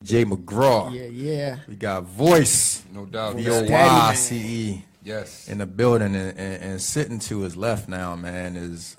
Jay McGraw. Yeah. We got Voice. No doubt. Voyce Yes. in the building, and sitting to his left now, man, is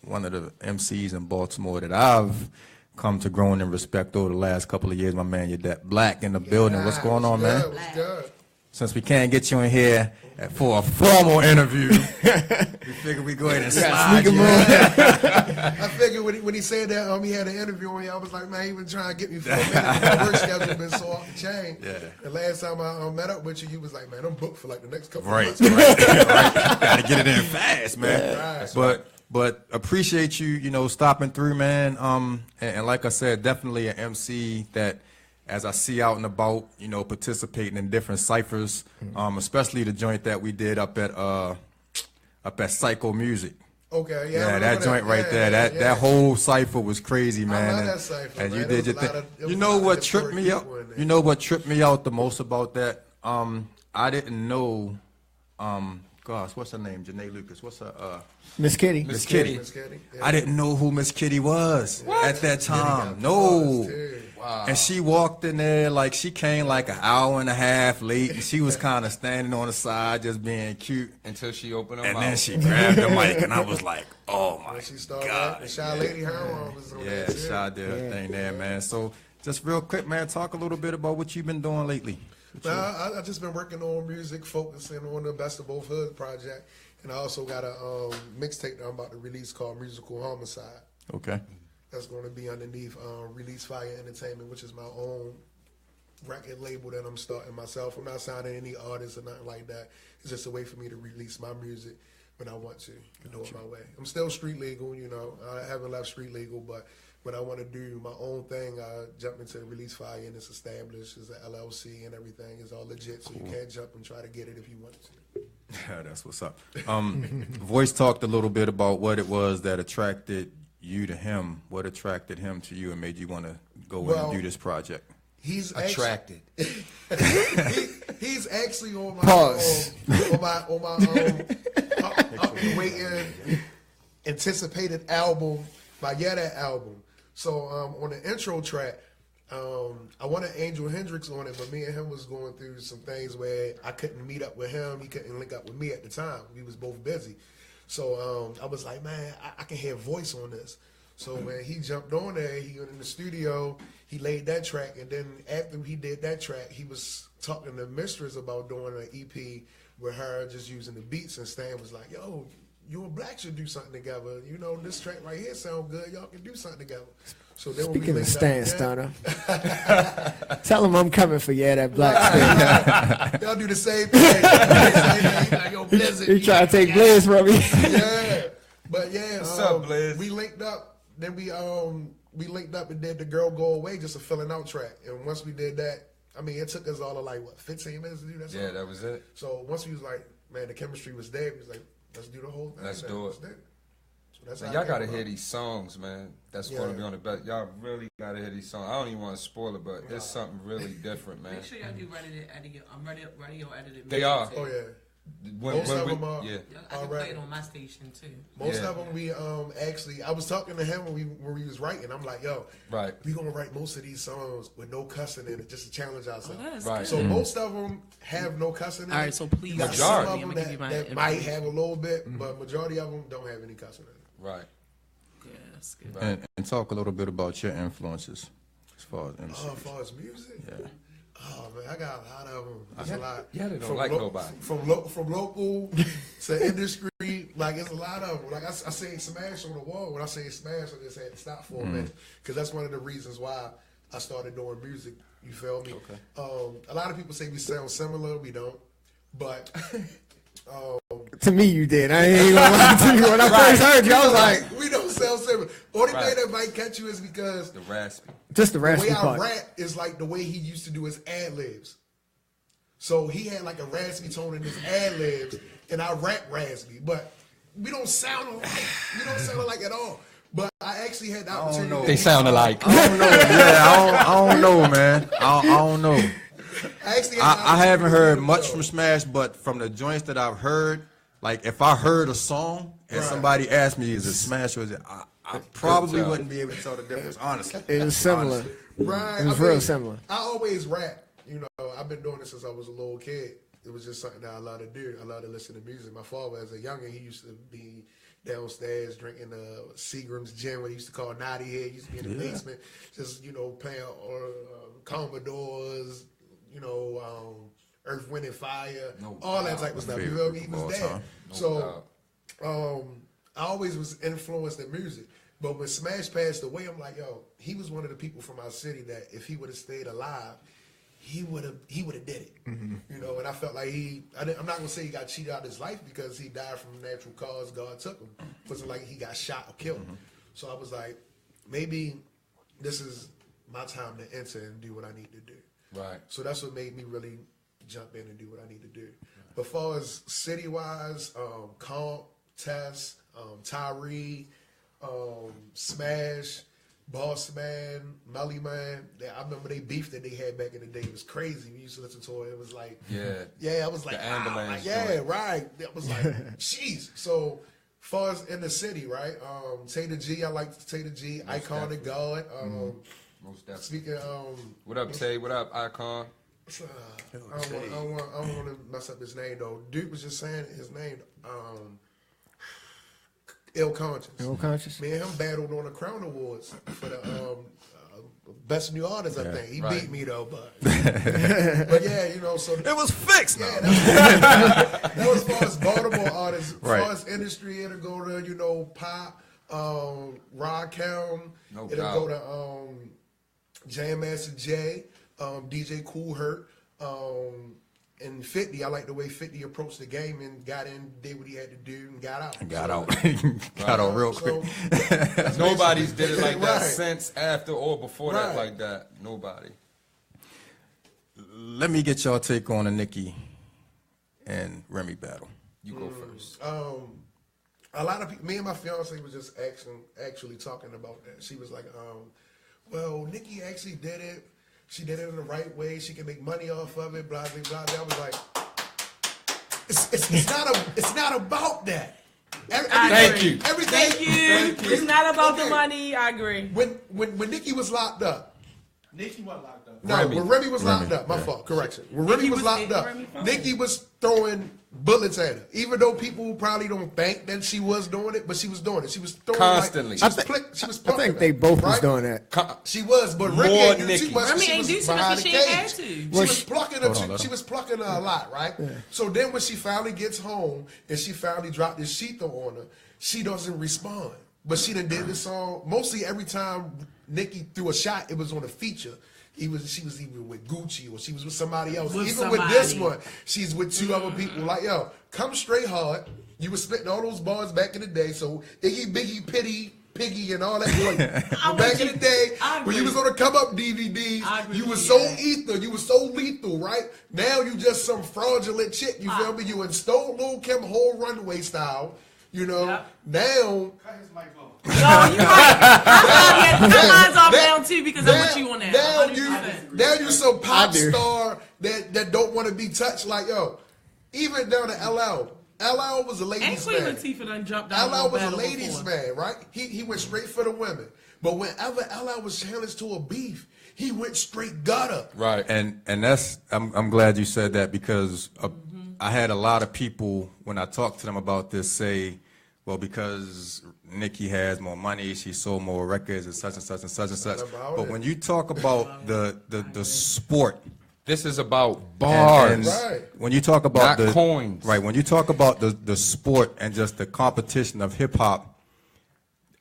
one of the MCs in Baltimore that I've come to grow and respect over the last couple of years. My man, Yadat Blacc in the building. What's going on, man? What's good? Since we can't get you in here for a formal interview, we figured we go ahead and slide you in. I figured when he said that he had an interview on me, I was like, man, he been trying to get me for a minute. My work schedule been so off the chain. Yeah. The last time I met up with you was like, man, I'm booked for like the next couple of Right. months. Gotta get it in fast, man. Right. But appreciate you, stopping through, man. And like I said, definitely an MC that, as I see out and about, participating in different ciphers, especially the joint that we did up at Psycho Music. Okay, Yeah, that joint right there. That whole cipher was crazy, man. I love that cipher, and man. you did your thing. You know what tripped me out? You know what tripped me out the most about that? I didn't know. Gosh, what's her name? Janae Lucas. What's her? Miss Kitty. Miss Kitty. Yeah. I didn't know who Miss Kitty was at that time. No. Wow. And she walked in there like she came like an hour and a half late, and she was kind of standing on the side just being cute. Until she opened her And mouth. then she grabbed the mic, and I was like, oh my When she started, God. the Shy Lady Heroin was on Yeah, that too. Shy did her thing there, man. So just real quick, man, talk a little bit about what you've been doing lately. Nah, I just been working on music, focusing on the Best of Both Hoods project, and I also got a mixtape that I'm about to release called Musical Homicide. Okay. That's going to be underneath Release Fire Entertainment, which is my own record label that I'm starting myself. I'm not signing any artists or nothing like that. It's just a way for me to release my music when I want to do it my way. I'm still street legal, I haven't left street legal, but when I want to do my own thing, I jump into Release Fire, and it's established as an LLC and everything. It's all legit, so you can't jump and try to get it if you want to. Yeah, that's what's up. Voice talked a little bit about what it was that attracted you to him. What attracted him to you and made you want to go in and do this project? He's Attracted. He's actually on my Pause. on my waiting anticipated album, my Yadat album. So on the intro track, I wanted Angel Hendrix on it, but me and him was going through some things where I couldn't meet up with him. He couldn't link up with me at the time. We was both busy. So I was like, man, I can hear Voice on this. So when he jumped on there, he went in the studio, he laid that track, and then after he did that track, he was talking to Mistress about doing an EP with her just using the beats, and Stan was like, yo, you and Black should do something together. This track right here sound good. Y'all can do something together. So then Speaking of Stan Stunner, tell him I'm coming for Yadat Blacc. Y'all do the same thing. Like, yo, Blizzard. He trying to take Blizz from me. Yeah. But yeah, What's up, Blizz? We linked up. Then we linked up and did The Girl Go Away, just a filling out track. And once we did that, it took us all of 15 minutes to do that song? Yeah, that was it. So once we was like, man, the chemistry was there. We was like, let's do the whole thing. Let's do it. So that's Man, how y'all gotta it came hear about. these songs, man. That's going to be on the best. Y'all really gotta hear these songs. I don't even want to spoil it, but it's something really different, man. Make sure y'all do radio edited. They are. Oh yeah. Most of them are. yeah. I can play it on my station too. Most of them we actually, I was talking to him when we was writing. I'm like, yo, Right. we gonna write most of these songs with no cussing in it, just to challenge ourselves. that's Right. good. So most of them have no cussing in it. All right, so please, You got Majority. some I'm of gonna them give you my that might information. have a little bit, but majority of them don't have any cussing in it. Right. Yeah, that's good. Right. And talk a little bit about your influences as far as MC. As far as music, Yeah. oh man, I got a lot of them. That's a lot. Yeah, they don't like nobody. From local to industry, like it's a lot of them. Like I say Smash on the Wall. When I say Smash, I just had to stop for a minute because that's one of the reasons why I started doing music. You feel me? Okay. A lot of people say we sound similar. We don't, but. To me, you did. I ain't gonna lie to you. When I first heard you, I was like, we don't sound similar. Only Right. thing that might catch you is because The raspy. just the the way raspy I part. rap is like the way he used to do his ad libs. So he had like a raspy tone in his ad libs, and I rap raspy, but we don't sound alike. We don't sound alike at all. But I actually had the opportunity. They sound alike. I don't know. Yeah, I don't know, man. I don't know. I haven't heard much from Smash, but from the joints that I've heard, like if I heard a song and somebody asked me, is it Smash or is it, I probably wouldn't be able to tell the difference, honestly. It was similar. Honestly. Right. It was real similar. I always rap. You know, I've been doing this since I was a little kid. It was just something that I love to do. I love to listen to music. My father, as a youngin', he used to be downstairs drinking Seagram's gin, what he used to call Naughty Head. He used to be in the basement, just, you know, playing Commodores, you know, Earth, Wind, and Fire, all that type of stuff. You feel me? He was there. I always was influenced in music. But when Smash passed away, I'm like, yo, he was one of the people from our city that if he would have stayed alive, he would have did it. You know, and I felt like I'm not gonna say he got cheated out of his life because he died from natural cause. God took him. It wasn't like he got shot or killed. So I was like, maybe this is my time to enter and do what I need to do. Right. So that's what made me really jump in and do what I need to do. But as far as city-wise, Comp, Tess, Tyree, Smash, Boss Man, Melly Man. I remember they beef that they had back in the day. It was crazy. We used to listen to it. It was like, I was like, wow, right. That was like, jeez. So, far as in the city, right? Tater G, I like Tater G. Most Icon and God. Most definitely. Speaking, what up, Tay? What up, Icon? I don't want to mess up his name though. Duke was just saying his name. Ill Conscious. Ill Conscious. Me and him battled on the Crown Awards for the best new artist. I think he beat me though, but yeah, you know. So it was fixed. Yeah, that was as far as Baltimore artists. As far as industry, it'll go to pop, Rod Kelm. It'll go to Jam Master Jay, DJ Cool Hurt. And 50, I like the way 50 approached the game and got in, did what he had to do, and got out. Got out real quick. Nobody's did it like that since, after, or before that like that. Nobody. Let me get y'all take on the Nicki and Remy battle. You go first. A lot of people, me and my fiance was just actually talking about that. She was like, well, Nicki actually did it. She did it in the right way. She can make money off of it. Blah blah blah. I was like, it's not about that. Thank you. It's not about the money. I agree. When Nicki was locked up. Nicki wasn't locked up. No, when Remy was locked up. My fault. Correction. When Remy was locked up, Nicki was throwing bullets at her. Even though people probably don't think that she was doing it, but she was doing it. She was throwing constantly. I think they both was doing that. She was, but Remy ain't do too much. Remy She ain't was do too behind much the because she cage. had to. She was plucking her. She was plucking her a lot, right? Yeah. So then when she finally gets home and she finally dropped this sheet on her, she doesn't respond. But she done did this song. Mostly every time Nicki threw a shot, it was on a feature. She was even with Gucci or she was with somebody else. With this one, she's with two other people. Like, yo, come straight hard. You was spitting all those bars back in the day. So Iggy, Biggie, Piggy, and all that. Like, back in the day, when you was on the come up DVDs, you was so ether, you was so lethal, right? Now you just some fraudulent chick. You feel me? You stole Lil' Kim whole runway style. You know, now. Cut his mic off. No, you right. Mine's off down too because I'm with you on that. Now you some pop star that don't want to be touched. Like, yo, even down to LL. LL was a ladies' man. And Queen Latifah done jumped down. LL was a ladies' man, right? He went straight for the women. But whenever LL was challenged to a beef, he went straight gutter. Right, and that's I'm glad you said that because I had a lot of people when I talked to them about this say, well, because Nicki has more money, she sold more records and such and such and such and such. But when you talk about the sport, this is about bars. And when you talk about not coins, right? When you talk about the sport and just the competition of hip hop,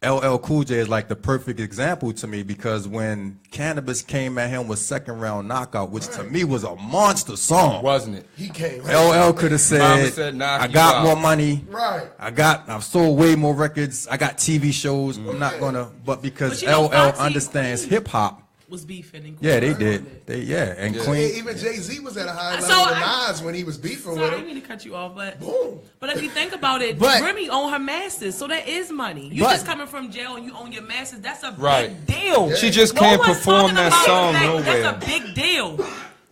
LL Cool J is like the perfect example to me because when Cannabis came at him with Second Round Knockout, which to me was a monster song, wasn't it? He came. LL could have said, I got more money. Right. I've sold way more records. I got TV shows. I'm not gonna, but because LL understands hip hop. Was beefing. Yeah, they did. And Queen. Even Jay-Z was at a high level with Nas when he was beefing with him. I didn't mean to cut you off, but boom. But if you think about it, Remy own her masters, so that is money. You just coming from jail and you own your masters. That's a big deal. Yeah. She just can't perform that song nowhere. That's a big deal.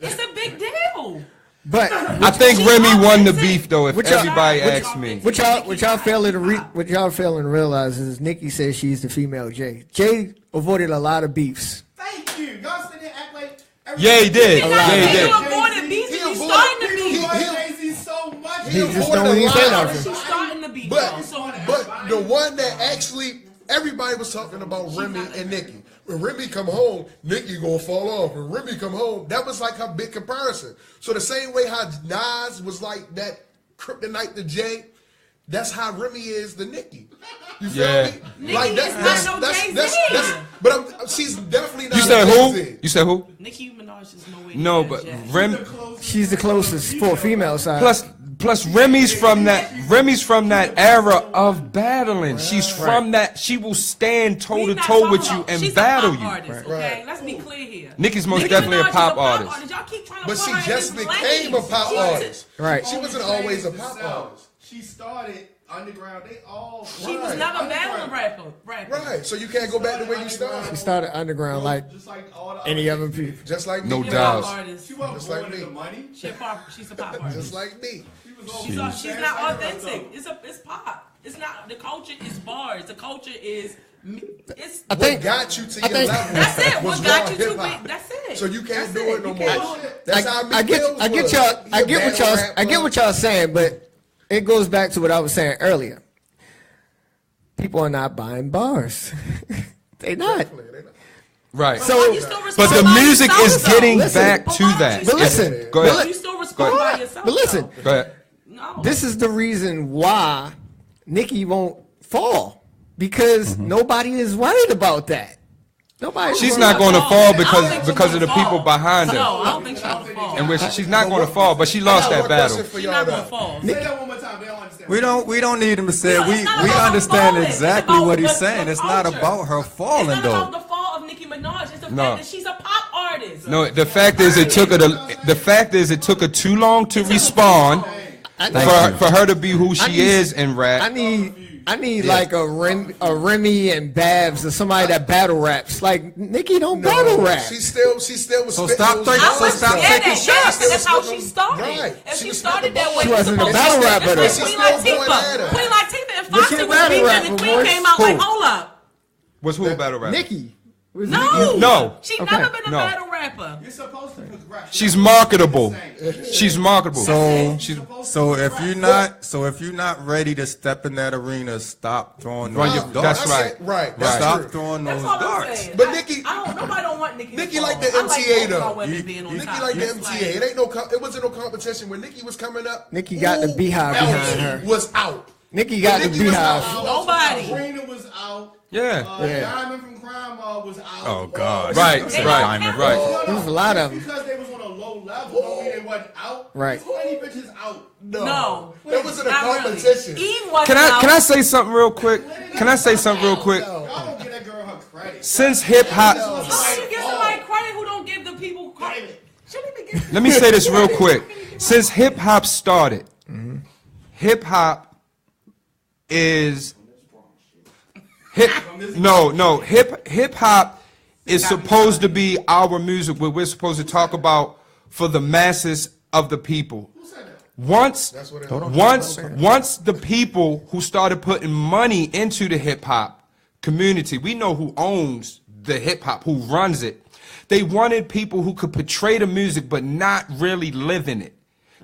It's a big deal. But I think Remy won the beef though. If everybody asks me, what y'all failing to realize is Nicki says she's the female Jay. Jay avoided a lot of beefs. Thank you. you. Y'all sitting there act like. Yeah, he did. Yeah, he did. He avoided beats. He's avoided- starting to He beat. avoided Jay-Z so much. He just avoided don't a even say lot. nothing. She's starting to beat. But So, the one that actually everybody was talking about Remy and Nicki. When Remy come home, Nicki gonna fall off. When Remy come home, that was like her big comparison. So the same way how Nas was like that kryptonite to Jay, that's how Remy is to Nicki. You feel Yeah. me? Nicki is not no Jay-Z. But she's definitely not. You said Jay-Z. who? You said who? Nicki Minaj is nowhere. No, near but Jay. Remy. She's the closest for a female side. Plus Remy's from that era of battling. She's from that. She will stand toe We to not toe talking with you about- and she's battle a pop you. Artist, okay? Let's be clear here. Nicki's most Nicki definitely a Minaj is pop artist. Y'all keep trying to But put she her in just this became lane. a pop She- artist. Right. She wasn't always a pop artist. She started underground. They all. She was never a battling rapper. Right. So you can't go back to where you started. She started underground like Just like all the any other people. Just like No me. doubt. Artist. She wasn't Just born like in me. the money. She's a pop artist. Just like me. She's not authentic. It's pop. It's not the culture. Is bars. The culture is. It's. I think What got you to I your think- level? That's it. was What got raw you to hip-hop. be? That's it. So you can't That's do it no You more. can't. That's how I get Mills y'all. was. I get what y'all saying, but it goes back to what I was saying earlier. People are not buying bars. They not. Right. So- Why you still But respond the by music yourself, is though? getting Listen, back But to why don't that. you But still- listen, Go Why ahead. you still respond by yourself? But listen, Go ahead. No. this is the reason why Nicki won't fall because nobody is worried about that. Nobody. She's not going to fall I don't think she's because of the gonna people fall. behind No, her. I don't think she's gonna fall. And which she's not going to fall, but she lost that battle. She's not gonna fall. Say that one more time. They don't understand. We don't need him to say it. It's not We about her understand falling. It's exactly about what he's the saying. It's not culture. about her falling It's not about though. the fall of Nicki Minaj. It's the No. fact that she's a pop artist. No, the fact is it took her too long to respond for her to be who she is in rap. I need like a Remy and Babs or somebody that battle raps. Like Nicki don't battle rap. She still was So spitting stop those thinking- bars. so stop Yeah, taking that- shots. yeah, that's how She she was started. right. If She she was started spitting that way, She wasn't a supposed battle to- rapper, it's though. like She's Queen still going at Latifah. her. Queen Latifah and But she Foxy a was battle beefing, rapper, and Queen boys. came out Who? like, hold up. Was who a battle rapper? Nicki. No. She's Okay. never been a No. battle rapper. You're supposed to progress. She's marketable. She's marketable. So if you're not ready to step in that arena, stop throwing Run those your- darts. that's right. Right. That's Stop true. throwing That's those all I'm darts. saying. But Nicki- Nobody don't want Nicki. Nicki to like fall. the I like MTA both of our though. women being on Nicki top. like the It's MTA. It ain't it wasn't no competition when Nicki was coming up. Nicki got the who beehive else behind her. Was out. Nicki got the Nicki was beehive. out. Nobody. Sabrina was out. Yeah. Diamond from Crime was out. Oh God. Right, Say right, Diamond. right. There's a lot of them. Because they was on a low level, don't mean they wasn't out. Right. There's plenty bitches out. No. That wasn't a Not really. competition. Eve wasn't Can I out. say something real quick? Can I say something real quick? Y'all don't give that girl her credit. Since hip hop, How do you give somebody credit who don't give the people credit? Shouldn't even give let me say this real quick. Since hip hop started, hip hop is hip hop is supposed to be our music, where we're supposed to talk about for the masses of the people. Once the people who started putting money into the hip hop community, we know who owns the hip hop, who runs it. They wanted people who could portray the music but not really live in it.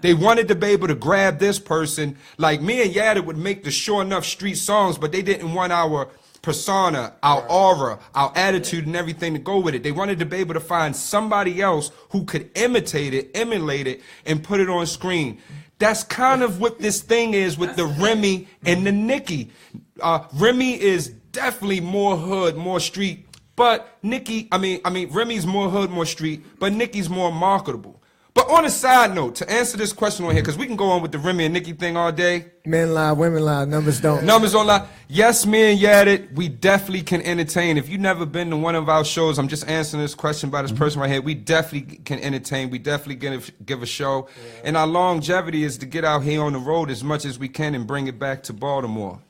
They wanted to be able to grab this person, like me and Yadat would make the sure enough street songs, but they didn't want our persona, our aura, our attitude and everything to go with it. They wanted to be able to find somebody else who could imitate it, emulate it, and put it on screen. That's kind of what this thing is with the Remy and the Nicki. Remy is definitely more hood, more street, but Remy's more hood, more street, but Nicki's more marketable. But on a side note, to answer this question on here, because we can go on with the Remy and Nicki thing all day. Men lie, women lie, numbers don't. Numbers don't lie. Yes, me and Yadat, we definitely can entertain. If you've never been to one of our shows, I'm just answering this question by this person right here. We definitely can entertain. We definitely give a show. Yeah. And our longevity is to get out here on the road as much as we can and bring it back to Baltimore.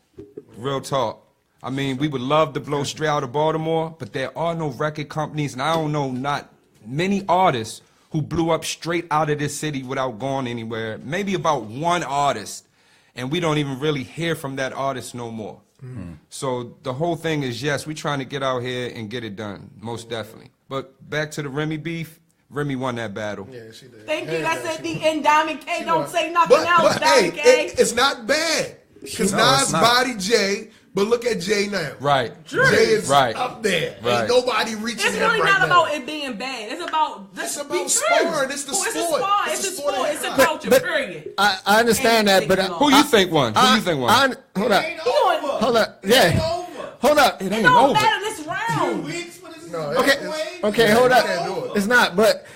Real talk. I mean, we would love to blow straight out of Baltimore, but there are no record companies, and I don't know not many artists who blew up straight out of this city without going anywhere. Maybe about one artist, and we don't even really hear from that artist no more. So the whole thing is, yes, we're trying to get out here and get it done, most definitely. But back to the Remy beef. Remy won that battle. Yeah, she did. Thank you. That's at the end. Diamond K. Don't say nothing else. But Diamond hey, K. it's not bad. Because Nas body Jay, but look at Jay now. Right. Jay is up there. Right. Ain't nobody reaching It's him really right not now. about it being bad. It's about sparring. It's the sport. It's a sport. It's a culture. Period. I understand that, but Who you think won? Who you think won? Hold up. Hold up. Yeah. Hold up. It It ain't don't over. matter this round. Okay, hold up. It's not, but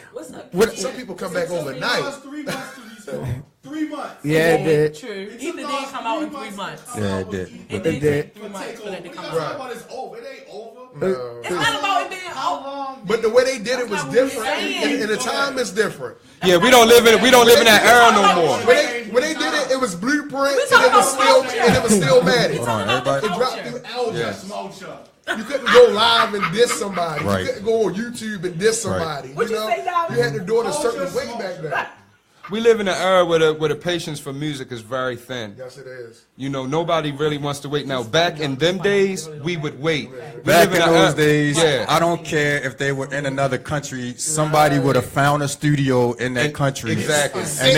some people come back overnight. 3 months to restore. 3 months. yeah, it did. True. Ether did come out in 3 months. Yeah, it did. It did. take 3 months for that to come We're not out. talking about it's over. It ain't over. It's not about it being How out. long? But the way they did it was That's what we're different, saying. and the time is different. Yeah, we don't live in that era no more. When they did it, it was blueprint, and talking it was about still, culture. and it was still mad. Hold on, everybody. It dropped through albums. Smocha. You couldn't go live and diss somebody. Right. You couldn't go on YouTube and diss somebody. What'd you say, Diamond? You had to do it a certain way back then. We live in an era where the patience for music is very thin. Yes, it is. You know, nobody really wants to wait now. Back in them days, we would wait. Back in those days, yeah. I don't care if they were in another country. Somebody would have found a studio in that country, Exactly. and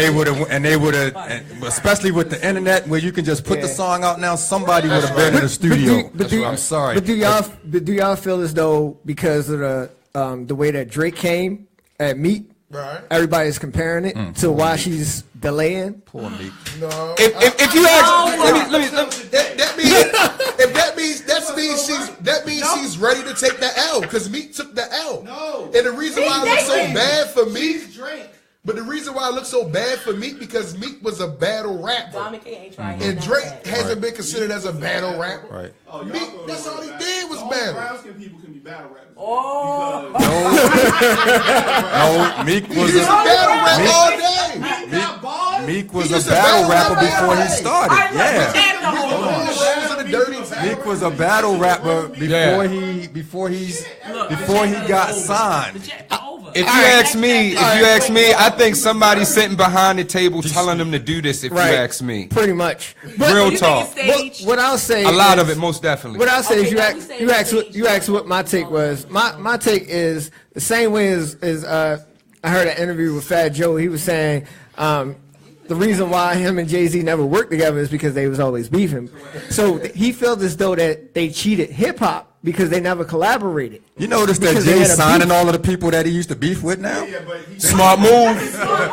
they would have, especially with the internet, where you can just put the song out now. Somebody would have been in the studio. I'm sorry. But do y'all feel as though because of the way that Drake came at Meet, Right. everybody's comparing it to why she's delaying? Poor Meek. No. If you ask, let me that means she's ready to take the L because Meek took the L. No. And the reason why it looks so bad for Meek, She's Drake. but the reason why it looks so bad for Meek because Meek was a battle rapper. Diamond K ain't trying. And Drake hasn't been considered as a battle rapper. Right. Oh, y'all Meek, go that's way all he back. did was Only battle. brown skin people can be battle rappers. Oh. No, Meek was He was a battle rapper Meek- all day. Meek got bars. Meek was He a used to battle rapper battle before he rap. started. Yeah. Rolls of the dirty Meek was a battle rapper before he got signed. If you ask me, I think somebody's sitting behind the table telling them to do this. If Right. you ask me, Pretty much. real talk. What I'll say, A lot of is- it, most definitely. What I'll say is Okay, you asked what my take was. My take is the same way as I heard an interview with Fat Joe. He was saying the reason why him and Jay-Z never worked together is because they was always beefing. So he felt as though that they cheated hip hop because they never collaborated. You notice that Because they Jay's had a signing beef. all of the people that he used to beef with now? Yeah, but he Smart move.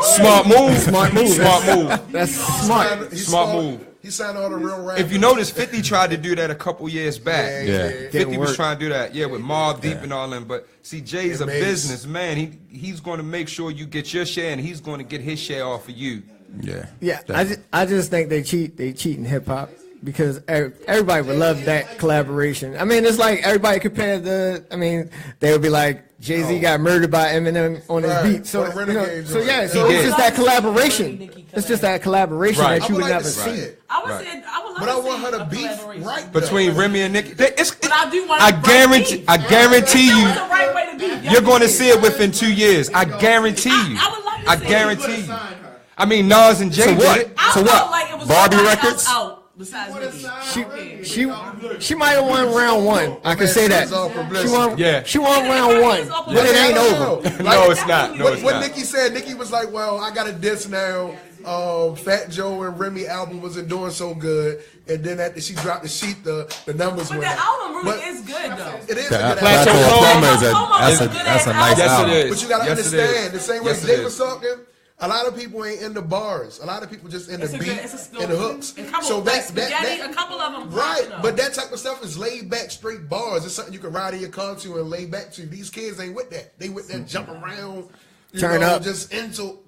Smart move. Smart move. Smart move. That's smart. Smart move. He signed all the real rappers. If you notice, 50 tried to do that a couple years back. Yeah. 50 was work. trying to do that, with Mobb Deep and all them. But see, Jay's a Mace. businessman. He's going to make sure you get your share, and he's going to get his share off of you. Yeah. Yeah, I just think they cheat in hip hop because everybody would love that collaboration. I mean, it's like everybody compared they would be like Jay-Z got murdered by Eminem on his Right. beat. So On the Renegade so joint. yeah, so He it's did. just that collaboration. It's just that collaboration Right. that I you would would like never to see see. it. I would love But to I want see her to a beef collaboration. right Between though. Remy and Nicki, But I do want I to guarantee That you, was the right way to beef. you're going to see it within 2 years. I guarantee you. I would love to I see it. guarantee you. signed her. I mean, Nas and Jay So what? did it. I So felt what? like it was Barbie somebody Records? else out besides Nicki. She might have won round one. I can say that. It's all publicity. She won round one, but it ain't over. No, it's not. No, it's What not. Nicki said, Nicki was like, well, I got a diss now. Fat Joe and Remy album wasn't doing so good. And then after she dropped the sheet, the numbers But went the up. album really But is good though. It is a The good Plateau album. Coma is Coma that's a nice Yes, album. it is. But you gotta Yes, it understand, is. the same way Yes, it Jay is. was talking, a lot of people ain't in the bars. A lot of people just in the beat and the hooks. So a couple of them. Right, but that type of stuff is laid back, straight bars. It's something you can ride in your car to and lay back to. These kids ain't with that. They with that jump around, Turn up. just into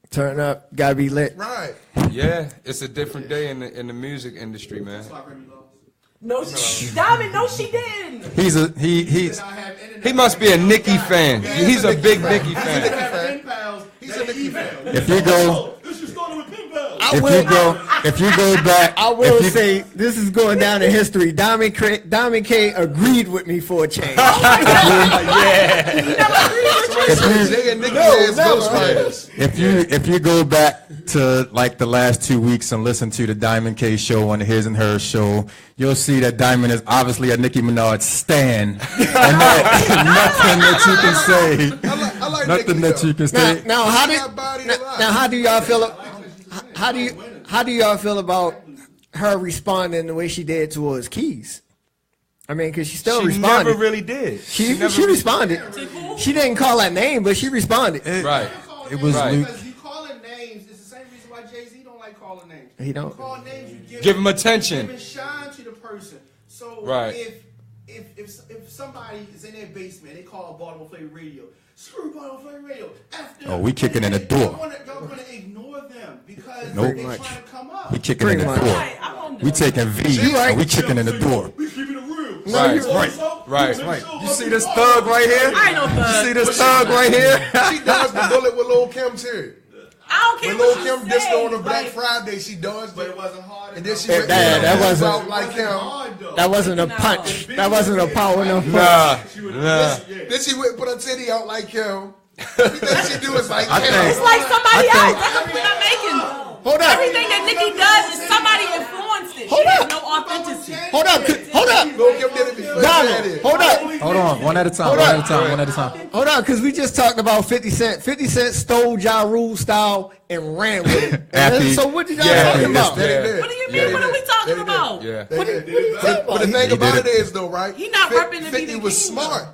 Turn up, gotta be lit. right. Yeah, it's a different day in the music industry, man. No, Diamond, no, she didn't. He's He must be a Nicki fan. He's a big Nicki fan. He's a Nicki fan. if you go if you go back, I will say this is going down in history. Diamond K agreed with me for a change. If you go back to like the last 2 weeks and listen to the Diamond K show on the His and Hers show, you'll see that Diamond is obviously a Nicki Minaj stan, and nothing that you can say, I like nothing Nicki, that you can say. Now, how do y'all feel? How do y'all feel about her responding the way she did towards Keys? I mean, because she still responded. She never really did. She responded. She didn't call that name, but she responded. Right. It was Luke. Because you calling names is the same reason why Jay-Z don't like calling names. He don't. You call names, you Give him attention. Give shine to the person. So Right. if somebody is in their basement, they call Baltimore Flava Radio. Screw Baltimore Flava Radio. Oh, we kicking in the door. Y'all gonna ignore them because Nope. they're trying to come up. We kicking in the door. We taking V, and we kicking in the door. We keeping it real. Right. Right. You see this thug right here? I ain't no thug. You see this thug right here? She dodged the bullet with Lil Kim too. I don't care When what Lil you Kim say. dissed on a Black Friday, she dodged But it. it wasn't hard. And then she enough. went That wasn't- out like him. That wasn't a punch. That wasn't a power enough punch. Nah. Then she went and put her titty out like him. Everything she do is like him. It's like somebody else. That's the point I'm making. Hold up. Everything that Nicki does is somebody influenced it. Hold She has up. no authenticity. Hold up. Hold up. Lil Kim did it before. Diamond, hold up. Hold on, one at a time. Hold on, because we just talked about 50 Cent. 50 Cent stole Ja Rule style and ran with it. After So what did y'all Yeah, talking about? yeah. What do you mean? What are we talking about? Yeah. What are you talking But the about? thing He about did it it. is though, right? He not repping the 50 BB was King, smart.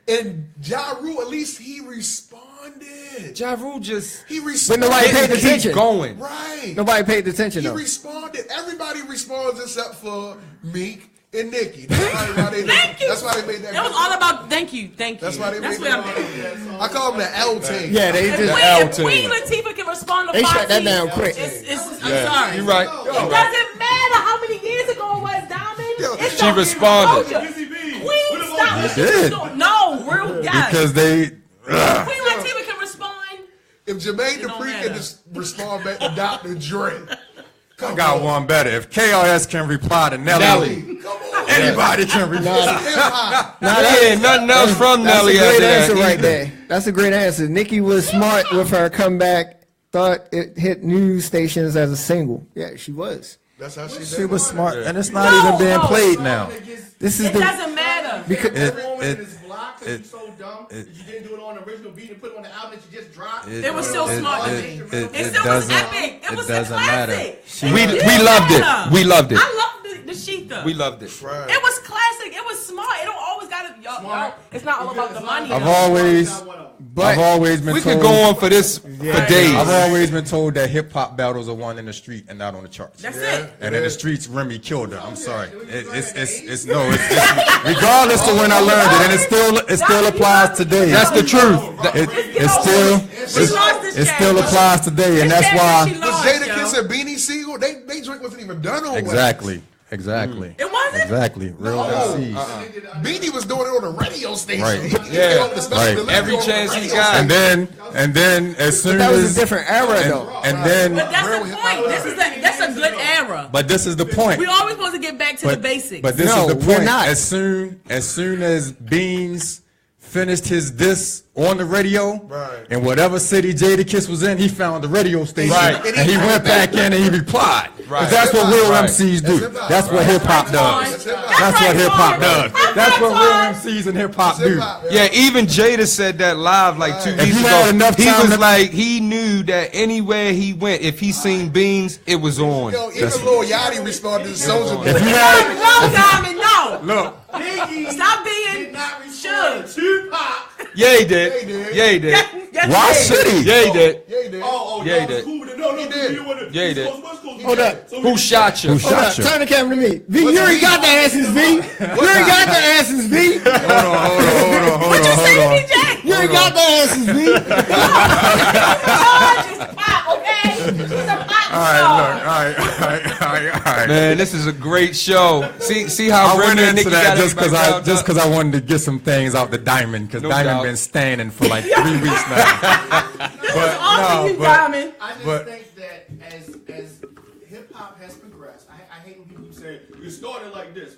And Ja Rule, at least he responded. Ja Rule just He But responded. nobody paid keep attention. going. Right. Nobody paid attention He though. responded. Everybody responds except for Meek and Nicki. That's why they Thank you. That's why they made that. That was all about thank you. That's why they That's made what that. I'm I call them the L team. Yeah, they If just. Queen Latifah can respond to They shut Foxy, that down quick. I'm sorry. You're right. It doesn't matter how many years ago it was, Diamond. It's She the responded. exposure. Busy Bee. Queen, stop. He did. No, real guys. Because they. Queen Latifah can respond. If Jermaine It don't Dupri matter. can just respond back to Dr. Dre. I got one better. If KRS can reply to Nelly, anybody can reply. Hip-hop. Yeah, nothing else from That's a Nelly great after that answer right either. there. That's a great answer. Nicki was smart with her comeback. Thought it hit news stations as a single. Yeah, she was. That's how she did She it. was smart, and it's not even being played now. This is It the doesn't matter. because Every woman it- is blocked because you're so dumb that you didn't do it on the original beat and put it on the album that you just dropped. It was still smart to me. It still was doesn't- epic. It was a doesn't matter. classic. We loved it. We loved it. I loved the Sheetha. We loved it. Right. It was classic. It was smart. It don't always gotta. Y'all, it's not all about the money. I've though. always been We told. could go on for this for days. I've always been told that hip hop battles are won in the street and not on the charts. That's it. And in the streets, Remy killed her. I'm sorry. It's regardless of when I learned it, and it still applies today. That's the truth. It still applies today, and that's why. Was Jadakiss and Beanie Siegel? They drink wasn't even done on Exactly. It wasn't. Exactly. Real MCs. Wax. Beanie was doing it on the radio station. Right. He Yeah. came up with the special Right. delivery Every on the chance he radio got. station. And then as soon that was as a different era though. and then But that's the point. That's a good era. but this is the point. We always supposed to get back to the basics. But this No, is the we're point. not. As soon as Beans finished his diss on the radio, Right. and whatever city Jadakiss was in, he found the radio station, Right. and he went back in and he replied. 'Cause Right. that's what real Right. MCs do. hip-hop. That's what hip hop does. That's That's what hip hop does. That's what real fine. MCs and hip hop do. Hip-hop, Yeah, even Jada said that live like 2 If weeks you ago. had enough He time was to- like, he knew that anywhere he went, if he seen Beans, it was on. Yo, even Lil Yachty responded to Soulja Boy. If you had No, Diamond, no. look, Stop being should. Tupac. Yeah, he did. Yeah, he did. why should he? Yeah, he did. Yeah, he did. Yeah, he did. No, He did. Yeah, he did. Hold up. Who shot you? Who Hold shot up. you? Turn the camera to me. V, you already got the answers, V. You already got the answers, V. Hold on. What you say to me, Jack? You already got the answers, V. George is pop, okay? He's a pop All right. Man, this is a great show. See how I went Remy and into Nicki that got just everybody riled because up? I wanted to get some things out the Diamond, because No Diamond doubt. been standing for like 3 weeks now. Awesome, you Diamond. I just But- think that as hip hop has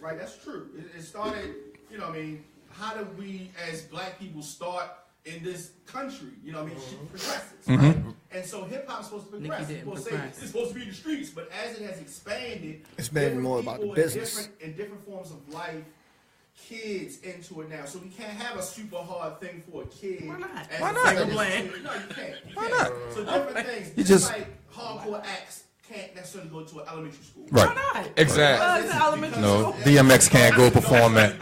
right? That's true. It started, you know what I mean, how do we as black people start in this country? You know what I mean? Shit progresses, right? And so hip hop is supposed to progress. People say it's supposed to be in the streets, but as it has expanded, it's been more about the business. In different forms of life, kids into it now. So we can't have a super hard thing for a kid. Why not? Why not? No, you can't. Why not? So different things. You just like hardcore acts can't necessarily go to an elementary school. Right. Why not? Exactly. No, DMX can't go perform at.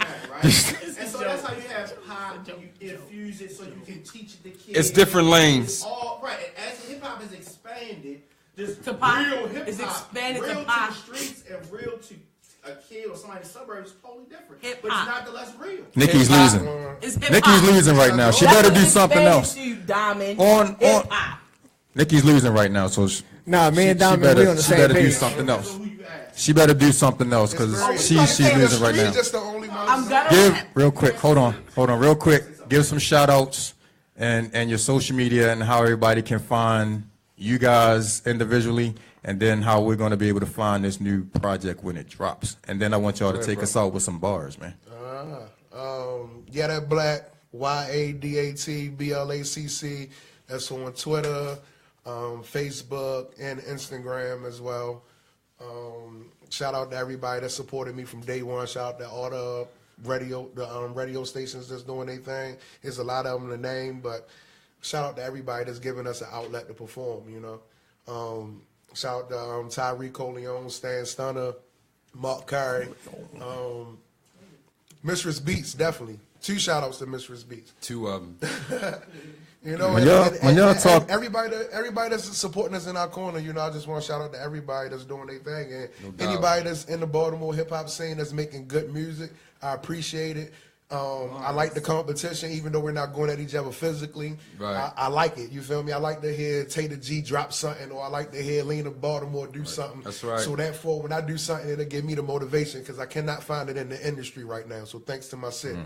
And so that's how you have pop, you infuse it so you can teach the kids. It's different lanes. All right. And as hip hop has expanded, this To pop, real hip it's hop, expanded real to pop. the streets and real to a kid or somebody in the suburbs is totally different. Hip But it's hop. not the less real. Nikki's losing. It's hip Nikki's hop. losing right now. She better do something else. Diamond. On. Hip hop. Nikki's losing right now, so Nah, me and Diamond, we on the she same better do page. something else. She better do something else because she's losing right now. Just the only I'm gonna Give real quick. Hold on, real quick. Give some shout outs and your social media and how everybody can find you guys individually, and then how we're going to be able to find this new project when it drops. And then I want y'all to take us out with some bars, man. Yadat Blacc, YADAT BLACC. That's on Twitter, Facebook, and Instagram as well. Shout out to everybody that supported me from day one. Shout out to all the radio stations that's doing their thing. There's a lot of them to name, but shout out to everybody that's giving us an outlet to perform, you know. Shout out to Tyreek Coleon, Stan Stunner, Mark Carey, Mistress Beats, definitely. 2 shout outs to Mistress Beats. 2 of them. You know, When y'all talk, everybody that's supporting us in our corner, you know, I just want to shout out to everybody that's doing their thing, and No doubt. anybody that's in the Baltimore hip hop scene that's making good music, I appreciate it. I like the competition, even though we're not going at each other physically. Right. I like it. You feel me? I like to hear Tater G drop something, or I like to hear Lena Baltimore do something. That's right. So therefore, when I do something, it'll give me the motivation because I cannot find it in the industry right now. So thanks to my city.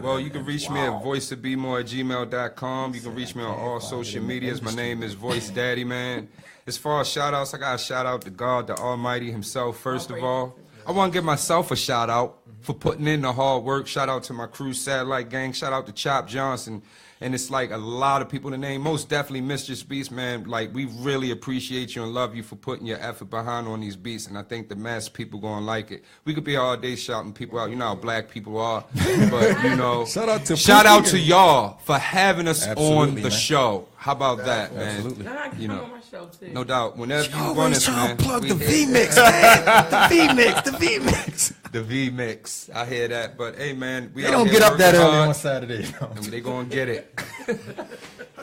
Well, you can reach me at voicetobemore@gmail.com. You can reach me on all social medias. My name is Voyce Daddyman. As far as shout outs, I got to shout out to God, the Almighty himself, first of all. I want to give myself a shout out for putting in the hard work. Shout out to my crew, Satellite Gang. Shout out to Chop Johnson. And it's like a lot of people to name. Most definitely Mistress Beats, man. Like, we really appreciate you and love you for putting your effort behind on these beats. And I think the mass people going to like it. We could be here all day shouting people out. You know how black people are. But, you know, shout out to y'all for having us on the show. How about that, man? Absolutely. You know, no doubt. Whenever you run this, man. Plug the V-Mix, man. The V-Mix. The V-Mix. I hear that. But, hey, man. They don't get up that early on Saturday. They going to get it.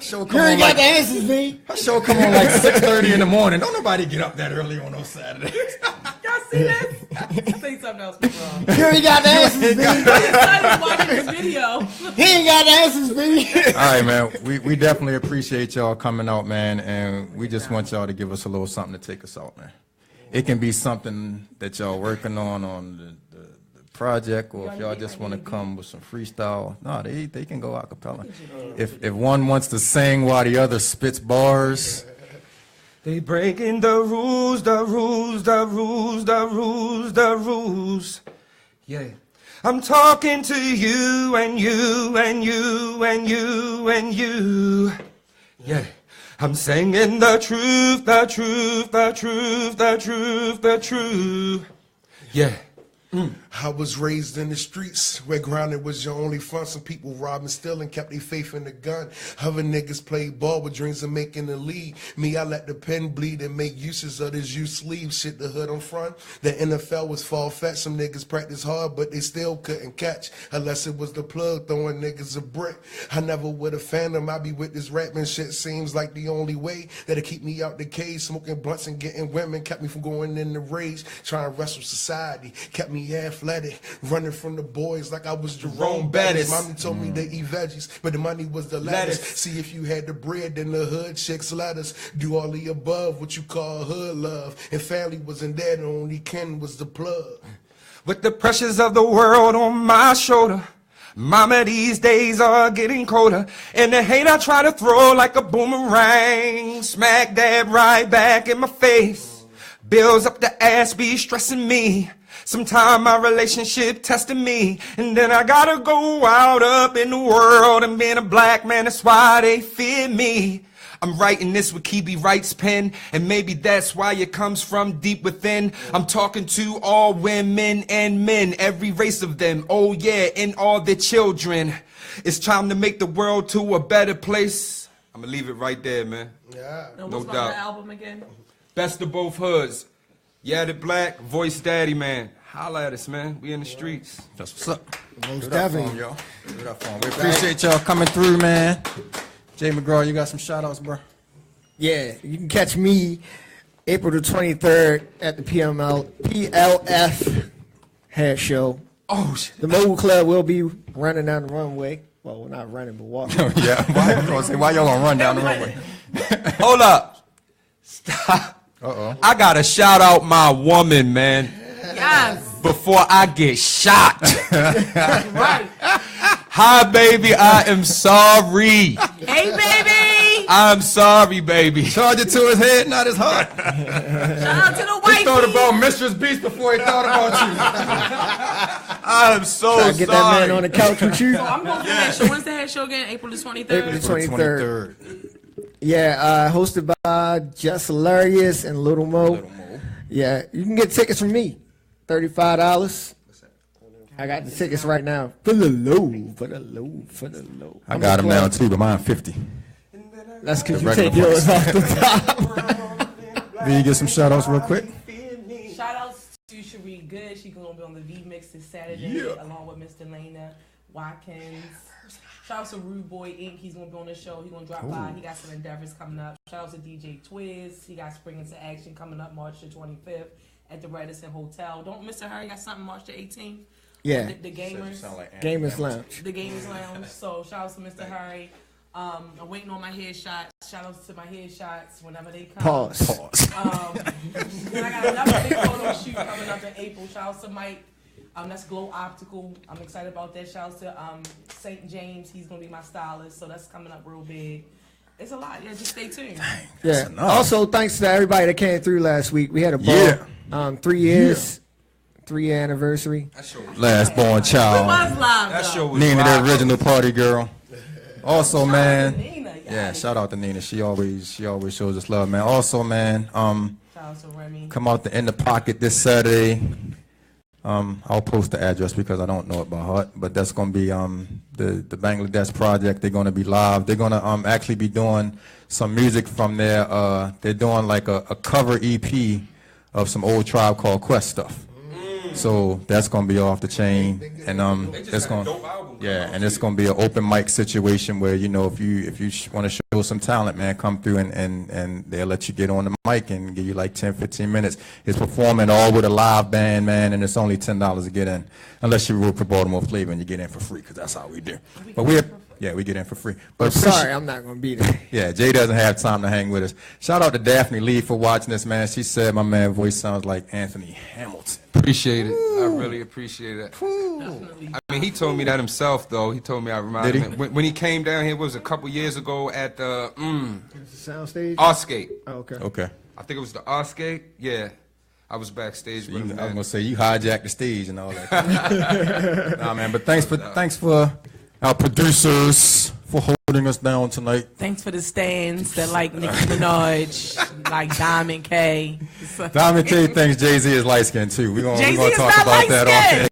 Show come on like, answers, V. her show come on like 6:30 in the morning. Don't nobody get up that early on those Saturdays. Y'all see this? Say something else, wrong. You ain't got the answers, V. I'm watching this video. He ain't got the answers, V. All right, man. We definitely appreciate y'all coming out, man, and we just want y'all to give us a little something to take us out, man. It can be something that y'all working on the project, or if y'all just want to come with some freestyle. No, they can go a cappella. If one wants to sing while the other spits bars. They breaking the rules, the rules, the rules, the rules, the rules. Yeah. I'm talking to you and you and you and you and you. Yeah. I'm singing the truth, the truth, the truth, the truth, the truth. Yeah. I was raised in the streets where grinding was your only fun. Some people robbed and stealing, kept their faith in the gun. Other niggas played ball with dreams of making the league. Me, I let the pen bleed and make uses of this youth sleeve. Shit, the hood on front. The NFL was far-fetched. Some niggas practice hard, but they still couldn't catch. Unless it was the plug throwing niggas a brick. I never would have found them. I be with this rapping shit. Seems like the only way that'll keep me out the cage. Smoking blunts and getting women kept me from going in the rage. Trying to wrestle society. Kept me athletic, running from the boys like I was Jerome Bettis. Mommy told me to eat veggies, but the money was the lettuce. See if you had the bread, then the hood chicks let us do all the above, what you call hood love. And family wasn't there, the only kin was the plug. With the pressures of the world on my shoulder, mama, these days are getting colder. And the hate I try to throw like a boomerang, smack dab right back in my face. Bills up the ass be stressing me. Sometimes my relationship testing me, and then I gotta go out up in the world, and being a black man, that's why they fear me. I'm writing this with Kibi Wright's pen, and maybe that's why it comes from deep within. I'm talking to all women and men, every race of them, oh yeah, and all their children. It's time to make the world to a better place. I'm gonna leave it right there, man. Yeah. No doubt. The album again? Best of both hoods. Yadat Blacc, Voyce Daddyman. Holla at us, man. We in the streets. That's what's up. Most definitely. Y'all. We appreciate y'all coming through, man. Jay McGraw, you got some shout outs, bro? Yeah, you can catch me April the 23rd at the PLF hair show. Oh, shit. The Mobile Club will be running down the runway. Well, we're not running, but walking. Yeah. Why y'all gonna run down the runway? Hold up. Stop. Uh-oh. I gotta shout out my woman, man. Yes. Before I get shot. Right. Hi, baby. I am sorry. Hey, baby. I'm sorry, baby. Charge it to his head, not his heart. Shout out to the white He thought about Mistress Beast before he thought about you. I'm so Try to sorry. get that man on the couch with you. So I'm going to the head show. When's the head show again? April the 23rd? April the 23rd. Yeah, hosted by Just Hilarious and Little Mo. Yeah, you can get tickets from me. $35. I got the tickets right now. For the low. I got him now too, but mine 50. That's because The you take regular yours off the top. Will you get some shout outs real quick? Shout outs to Cherie Good. She's going to be on the V Mix this Saturday along with Mr. Lena Watkins. Shout out to Rude Boy Inc. He's going to be on the show. He's going to drop by. He got some endeavors coming up. Shout out to DJ Twiz. He got Spring Into Action coming up March the 25th at the Radisson Hotel. Don't miss Harry got something March the 18th. Yeah. The Gamers. Gamers Lounge. The Gamers Lounge. So shout out to Mr. Harry. I'm waiting on my headshots. Shout out to my headshots whenever they come. Pause. Then I got another big photo shoot coming up in April. Shout out to Mike. That's Glow Optical. I'm excited about that. Shout out to St. James. He's gonna be my stylist. So that's coming up real big. It's a lot. Yeah, just stay tuned. Yeah. Also, thanks to everybody that came through last week. We had a ball. 3 years. 3-year anniversary. Last born It child. was live, That though. show was Nina, wild. the original party girl. Also, man. Nina, Yeah, shout out to Nina. She always shows us love, man. Also, man, Shout out to Remy. come out to In the Pocket this Saturday. I'll post the address because I don't know it by heart, but that's gonna be the Bangladesh project. They're gonna be live. They're gonna actually be doing some music from there. They're doing like a cover EP of some old Tribe Called Quest stuff. So that's gonna be off the chain, and it's gonna and it's gonna be an open mic situation where, you know, if you want to show some talent, man, come through and they'll let you get on the mic and give you like 10-15 minutes. It's performing all with a live band, man, and it's only $10 to get in, unless you root for Baltimore Flava and you get in for free, because that's how we do. But we get in for free. But Sorry, I'm not going to be there. yeah, Jay doesn't have time to hang with us. Shout out to Daphne Lee for watching this, man. She said my man voice sounds like Anthony Hamilton. Appreciate it. I really appreciate it. I mean, he told me that himself, though. He told me I reminded Did he? him. When he came down here, was a couple years ago at the Soundstage? Arskate. Oh, okay. Okay. I think it was the Arskate. Yeah. I was backstage with I him. was man. gonna say you hijacked the stage and all that. Nah, man. But thanks for our producers for holding us down tonight. Thanks for the stands that like Nicki Minaj, like Diamond K. Diamond K thinks Jay-Z is light skinned too. We're gonna Jay-Z is talk not about that off light-skinned. air.